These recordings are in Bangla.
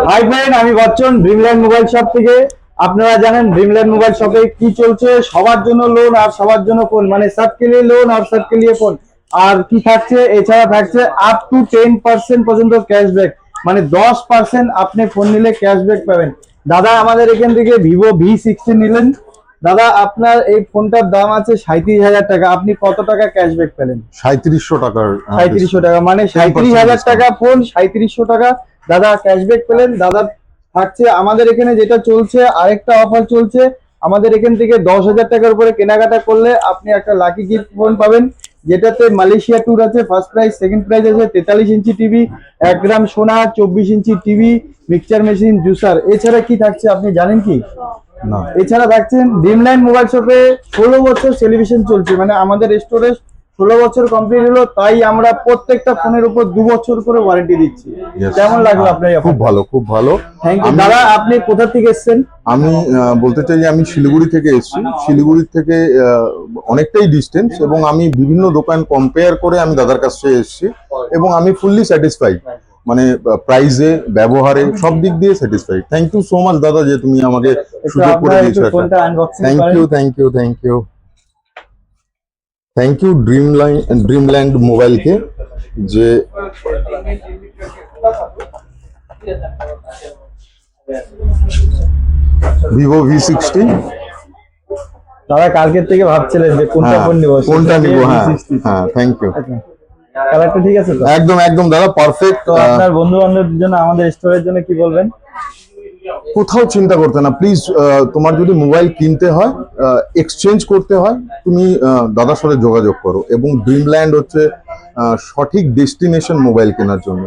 হাই ফ্রেন্ড, আমি বচ্চন ড্রিমল্যান্ড মোবাইল শপ থেকে। আপনারা জানেন ড্রিমল্যান্ড মোবাইল শপে কি চলছে, সবার জন্য লোন আর সবার জন্য ফোন, মানে सबके लिए লোন আর सबके लिए ফোন। আর কি থাকছে, এছাড়া থাকছে আপ টু 10% পর্যন্ত ক্যাশব্যাক, মানে 10% আপনি ফোন নিলে ক্যাশব্যাক পাবেন। দাদা আমাদের এখান থেকে ভিভো V60 নিলেন, দাদা আপনার এই ফোনটার দাম আছে 37,000 টাকা, আপনি কত টাকা ক্যাশব্যাক পেলেন? 3700 টাকার 3700 টাকা, মানে 37,000 টাকা ফোন, 3700 টাকা দাদা ক্যাশব্যাক পেলেন। দাদা থাকছে আমাদের এখানে যেটা চলছে, আরেকটা অফার চলছে। আমাদের এখান থেকে 10,000 টাকার উপরে কেনাকাটা করলে আপনি একটা লাকি গিফট ফোন পাবেন, যেটাতে মালয়েশিয়া ট্যুর আছে। ফার্স্ট প্রাইজ, সেকেন্ড প্রাইজ আছে 43 ইঞ্চি টিভি, 1 গ্রাম সোনা, 24 inch TV, mixture machine, juicer. এছাড়া কি থাকছে আপনি জানেন কি? না। এছাড়া থাকছেন ড্রিমল্যান্ড মোবাইল শপে 16 বছর সেলিব্রেশন চলছে, মানে আমাদের স্টোরে 16 বছর কমপ্লিট হলো, তাই আমরা প্রত্যেকটা ফোনের উপর 2 বছর করে ওয়ারেন্টি দিচ্ছি। কেমন লাগলো আপনার? খুব ভালো, খুব ভালো। Thank you. দাদা আপনি কোথা থেকে এসেছেন? আমি বলতে চাই যে আমি শিলিগুড়ি থেকে এসেছি। শিলিগুড়ি থেকে অনেকটাই ডিস্টেন্স, এবং আমি বিভিন্ন দোকান কম্পেয়ার করে আমি দাদার কাছে এসেছি, এবং আমি ফুললি স্যাটিসফাইড, মানে প্রাইসে, ব্যবহারে, সব দিক দিয়ে satisfied. Thank you so much দাদা, যে তুমি আমাকে সুযোগ করে দিয়েছো। Thank you, thank you, thank you, thank you Dreamland মোবাইলকে, যে ভিভো V60। দাদা কালকের থেকে ভাবছিলেন যে কোনটা ফোন নিব, কোনটা নিব? হ্যাঁ, থ্যাংক ইউ। কালারটা ঠিক আছে তো? একদম একদম দাদা, পারফেক্ট। তো আপনার বন্ধু বান্ধবের জন্য, আমাদের স্টোরের জন্য কি বলবেন? কোথাও চিন্তা করতে না প্লিজ। তোমার যদি মোবাইল কিনতে হয়, এক্সচেঞ্জ করতে হয়, তুমি দাদার সাথে যোগাযোগ করো, এবং ড্রিমল্যান্ড হচ্ছে সঠিক ডেস্টিনেশন মোবাইল কেনার জন্য।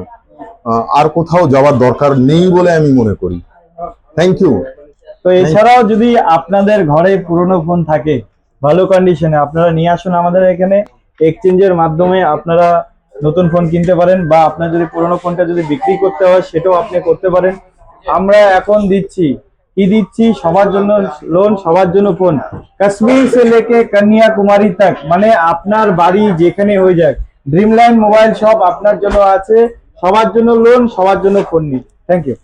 আর কোথাও যাওয়ার দরকার নেই বলে আমি মনে করি। Thank you. তো এছাড়াও যদি আপনাদের ঘরে পুরনো ফোন থাকে ভালো কন্ডিশনে, আপনারা নিয়ে আসুন আমাদের এখানে। এক্সচেঞ্জের মাধ্যমে আপনারা নতুন ফোন কিনতে পারেন, বা আপনার যদি পুরনো ফোনটা যদি বিক্রি করতে হয় সেটাও আপনি করতে পারেন। আমরা এখন দিচ্ছি কি দিচ্ছি, সবার জন্য লোন, সবার জন্য ফোন, কাশ্মীর সে লেকে কন্যাকুমারী তক, মানে আপনার বাড়ি যেখানে হয়ে যাক, ড্রিমল্যান্ড মোবাইল শপ আপনার জন্য আছে। সবার জন্য লোন, সবার জন্য ফোন নিন। Thank you.